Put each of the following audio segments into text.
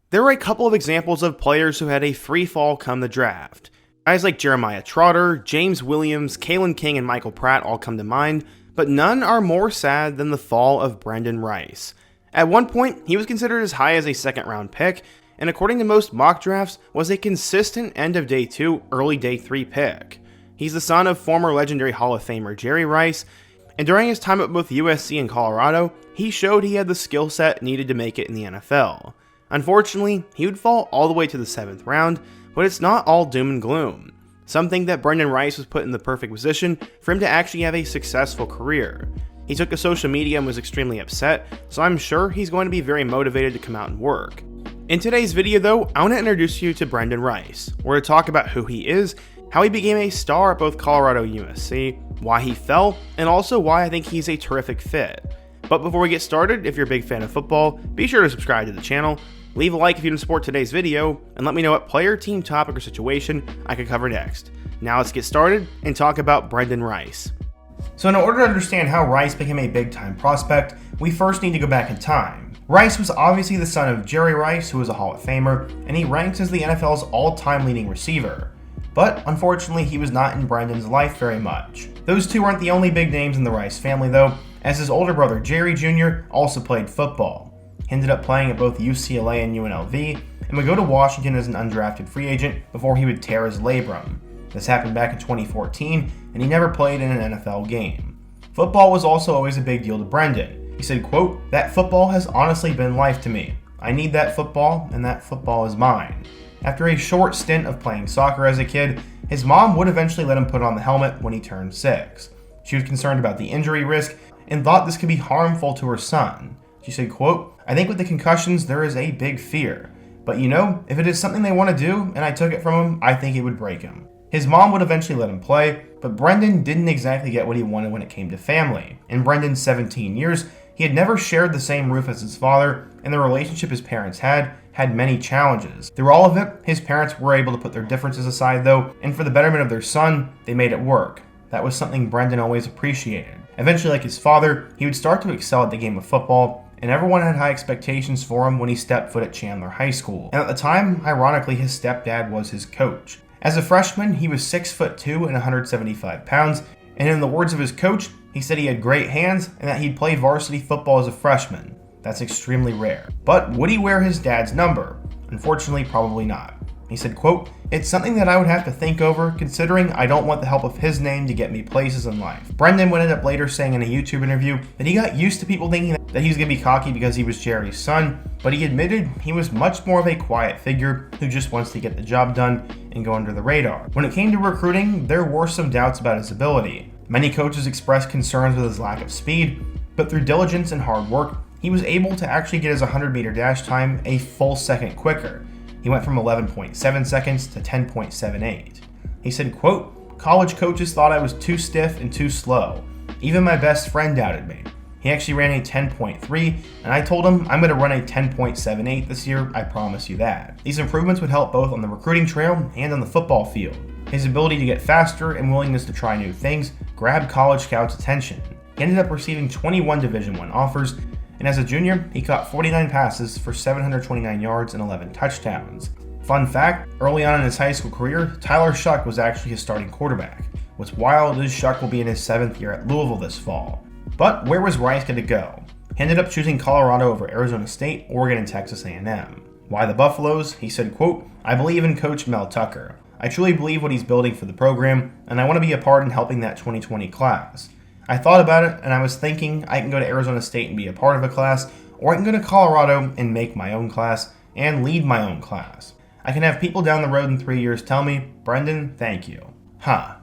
There were a couple of examples of players who had a free fall come the draft. Guys like Jeremiah Trotter, James Williams, Kalen King, and Michael Pratt all come to mind, but none are more sad than the fall of Brenden Rice. At one point, he was considered as high as a second-round pick, and according to most mock drafts, was a consistent end of day 2, early day 3 pick. He's the son of former legendary Hall of Famer Jerry Rice, and during his time at both USC and Colorado, he showed he had the skill set needed to make it in the NFL. Unfortunately, he would fall all the way to the 7th round, but it's not all doom and gloom. Some think that Brenden Rice was put in the perfect position for him to actually have a successful career. He took to social media and was extremely upset, so I'm sure he's going to be very motivated to come out and work. In today's video though, I want to introduce you to Brenden Rice. We're going to talk about who he is, how he became a star at both Colorado and USC, why he fell, and also why I think he's a terrific fit. But before we get started, if you're a big fan of football, be sure to subscribe to the channel, leave a like if you want to support today's video, and let me know what player, team, topic, or situation I could cover next. Now let's get started and talk about Brenden Rice. So in order to understand how Rice became a big-time prospect, we first need to go back in time. Rice was obviously the son of Jerry Rice, who was a Hall of Famer, and he ranks as the NFL's all-time leading receiver. But unfortunately, he was not in Brenden's life very much. Those two aren't the only big names in the Rice family though, as his older brother Jerry Jr. also played football. He ended up playing at both UCLA and UNLV, and would go to Washington as an undrafted free agent before he would tear his labrum. This happened back in 2014, and he never played in an NFL game. Football was also always a big deal to Brenden. He said, quote, "That football has honestly been life to me. I need that football, and that football is mine." After a short stint of playing soccer as a kid, his mom would eventually let him put on the helmet when he turned 6. She was concerned about the injury risk and thought this could be harmful to her son. She said, quote, "I think with the concussions there is a big fear. But you know, if it is something they want to do and I took it from him, I think it would break him." His mom would eventually let him play, but Brenden didn't exactly get what he wanted when it came to family. In Brenden's 17 years, he had never shared the same roof as his father, and the relationship his parents had many challenges. Through all of it, his parents were able to put their differences aside though, and for the betterment of their son, they made it work. That was something Brenden always appreciated. Eventually, like his father, he would start to excel at the game of football, and everyone had high expectations for him when he stepped foot at Chandler High School. And at the time, ironically, his stepdad was his coach. As a freshman, he was 6'2" and 175 pounds, and in the words of his coach, he said he had great hands and that he'd play varsity football as a freshman. That's extremely rare. But would he wear his dad's number? Unfortunately, probably not. He said, quote, "It's something that I would have to think over, considering I don't want the help of his name to get me places in life." Brenden would end up later saying in a YouTube interview that he got used to people thinking that he was going to be cocky because he was Jerry's son, but he admitted he was much more of a quiet figure who just wants to get the job done and go under the radar. When it came to recruiting, there were some doubts about his ability. Many coaches expressed concerns with his lack of speed, but through diligence and hard work, he was able to actually get his 100-meter dash time a full second quicker. He went from 11.7 seconds to 10.78. He said, quote, "College coaches thought I was too stiff and too slow. Even my best friend doubted me. He actually ran a 10.3, and I told him I'm going to run a 10.78 this year, I promise you that." These improvements would help both on the recruiting trail and on the football field. His ability to get faster and willingness to try new things grabbed college scouts' attention. He ended up receiving 21 Division I offers, and as a junior, he caught 49 passes for 729 yards and 11 touchdowns. Fun fact, early on in his high school career, Tyler Shuck was actually his starting quarterback. What's wild is Shuck will be in his 7th year at Louisville this fall. But where was Rice going to go? He ended up choosing Colorado over Arizona State, Oregon, and Texas A&M. Why the Buffaloes? He said, quote, "I believe in Coach Mel Tucker. I truly believe what he's building for the program, and I want to be a part in helping that 2020 class. I thought about it, and I was thinking I can go to Arizona State and be a part of a class, or I can go to Colorado and make my own class, and lead my own class. I can have people down the road in 3 years tell me, 'Brenden, thank you.'"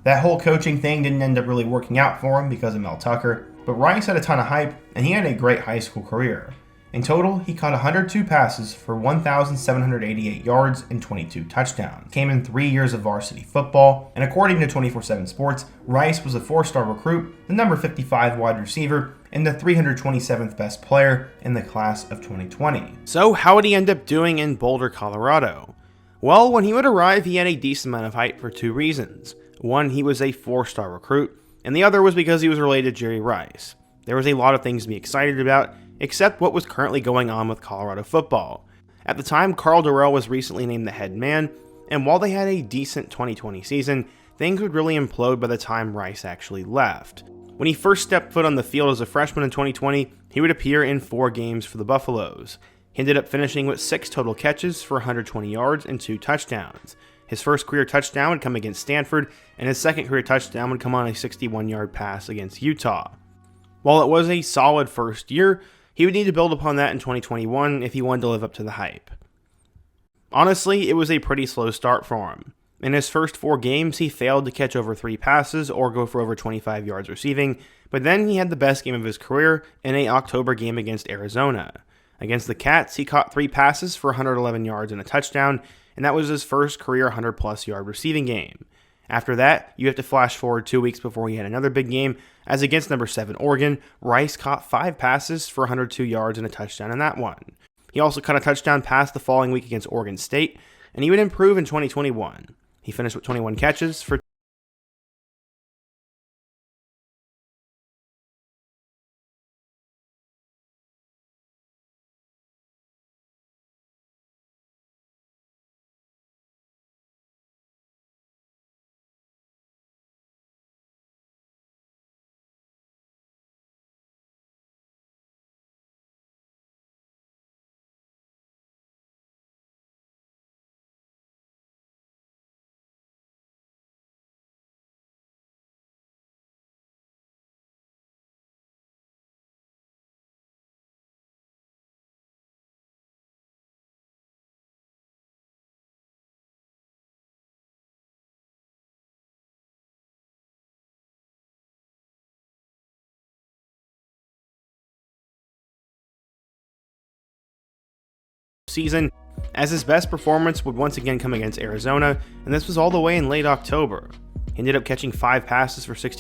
That whole coaching thing didn't end up really working out for him because of Mel Tucker, but Rice had a ton of hype, and he had a great high school career. In total, he caught 102 passes for 1,788 yards and 22 touchdowns. Came in 3 years of varsity football, and according to 24/7 Sports, Rice was a 4-star recruit, the number 55 wide receiver, and the 327th best player in the class of 2020. So how would he end up doing in Boulder, Colorado? Well, when he would arrive, he had a decent amount of hype for 2 reasons. One, he was a 4-star recruit, and the other was because he was related to Jerry Rice. There was a lot of things to be excited about, except what was currently going on with Colorado football. At the time, Carl Durrell was recently named the head man, and while they had a decent 2020 season, things would really implode by the time Rice actually left. When he first stepped foot on the field as a freshman in 2020, he would appear in 4 games for the Buffaloes. He ended up finishing with 6 total catches for 120 yards and 2 touchdowns. His first career touchdown would come against Stanford, and his second career touchdown would come on a 61-yard pass against Utah. While it was a solid first year, he would need to build upon that in 2021 if he wanted to live up to the hype. Honestly, it was a pretty slow start for him. In his first 4 games, he failed to catch over 3 passes or go for over 25 yards receiving, but then he had the best game of his career in an October game against Arizona. Against the Cats, he caught 3 passes for 111 yards and a touchdown, and that was his first career 100-plus yard receiving game. After that, you have to flash forward 2 weeks before he had another big game, as against number 7 Oregon, Rice caught 5 passes for 102 yards and a touchdown in that one. He also caught a touchdown pass the following week against Oregon State, and he would improve in 2021. He finished with 21 catches for season, as his best performance would once again come against Arizona, and this was all the way in late October. He ended up catching 5 passes for 60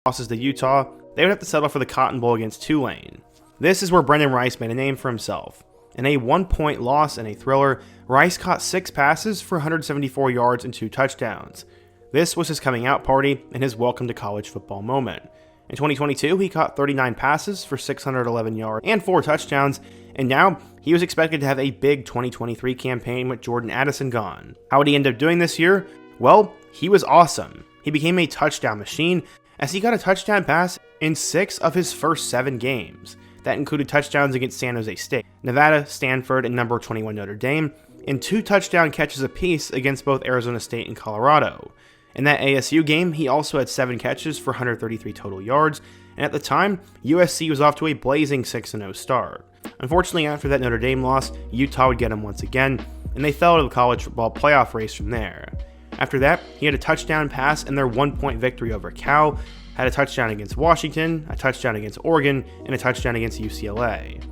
losses to Utah. They would have to settle for the Cotton Bowl against Tulane. This is where Brenden Rice made a name for himself. In a 1-point loss in a thriller, Rice caught 6 passes for 174 yards and 2 touchdowns. This was his coming out party and his welcome to college football moment. In 2022, he caught 39 passes for 611 yards and 4 touchdowns, and now he was expected to have a big 2023 campaign with Jordan Addison gone. How would he end up doing this year? Well, he was awesome. He became a touchdown machine as he got a touchdown pass in 6 of his first 7 games. That included touchdowns against San Jose State, Nevada, Stanford, and number 21 Notre Dame, and 2 touchdown catches apiece against both Arizona State and Colorado. In that ASU game, he also had 7 catches for 133 total yards, and at the time, USC was off to a blazing 6-0 start. Unfortunately, after that Notre Dame loss, Utah would get him once again, and they fell to the college football playoff race from there. After that, he had a touchdown pass in their 1-point victory over Cal, had a touchdown against Washington, a touchdown against Oregon, and a touchdown against UCLA.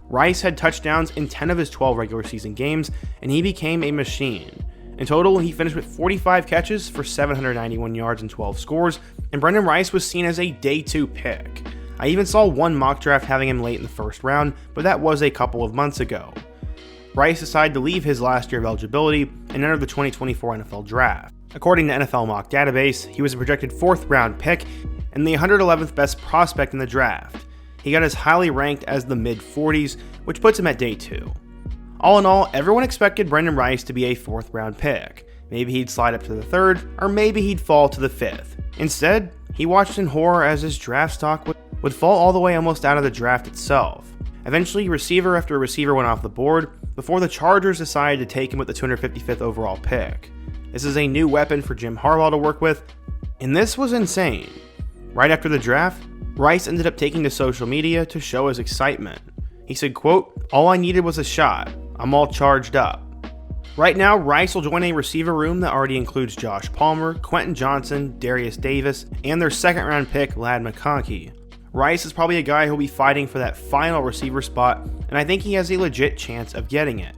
Rice had touchdowns in 10 of his 12 regular season games, and he became a machine. In total, he finished with 45 catches for 791 yards and 12 scores, and Brenden Rice was seen as a day 2 pick. I even saw one mock draft having him late in the first round, but that was a couple of months ago. Rice decided to leave his last year of eligibility and enter the 2024 NFL Draft. According to NFL Mock Database, he was a projected 4th round pick and the 111th best prospect in the draft. He got as highly ranked as the mid-40s, which puts him at day 2. All in all, everyone expected Brenden Rice to be a 4th round pick. Maybe he'd slide up to the 3rd, or maybe he'd fall to the 5th. Instead, he watched in horror as his draft stock would fall all the way almost out of the draft itself. Eventually, receiver after receiver went off the board before the Chargers decided to take him with the 255th overall pick. This is a new weapon for Jim Harbaugh to work with, and this was insane. Right after the draft, Rice ended up taking to social media to show his excitement. He said, quote, "All I needed was a shot. I'm all charged up." Right now, Rice will join a receiver room that already includes Josh Palmer, Quentin Johnson, Darius Davis, and their 2nd round pick, Ladd McConkey. Rice is probably a guy who'll be fighting for that final receiver spot, and I think he has a legit chance of getting it.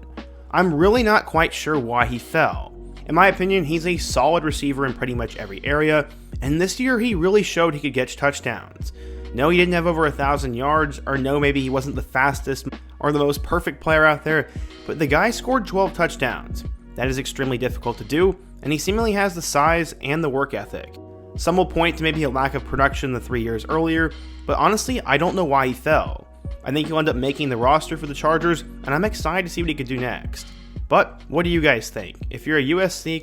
I'm really not quite sure why he fell. In my opinion, he's a solid receiver in pretty much every area, and this year he really showed he could get touchdowns. No, he didn't have over 1,000 yards, or no, maybe he wasn't the fastest or the most perfect player out there, but the guy scored 12 touchdowns. That is extremely difficult to do, and he seemingly has the size and the work ethic. Some will point to maybe a lack of production the 3 years earlier, but honestly, I don't know why he fell. I think he'll end up making the roster for the Chargers, and I'm excited to see what he could do next. But what do you guys think? If you're a USC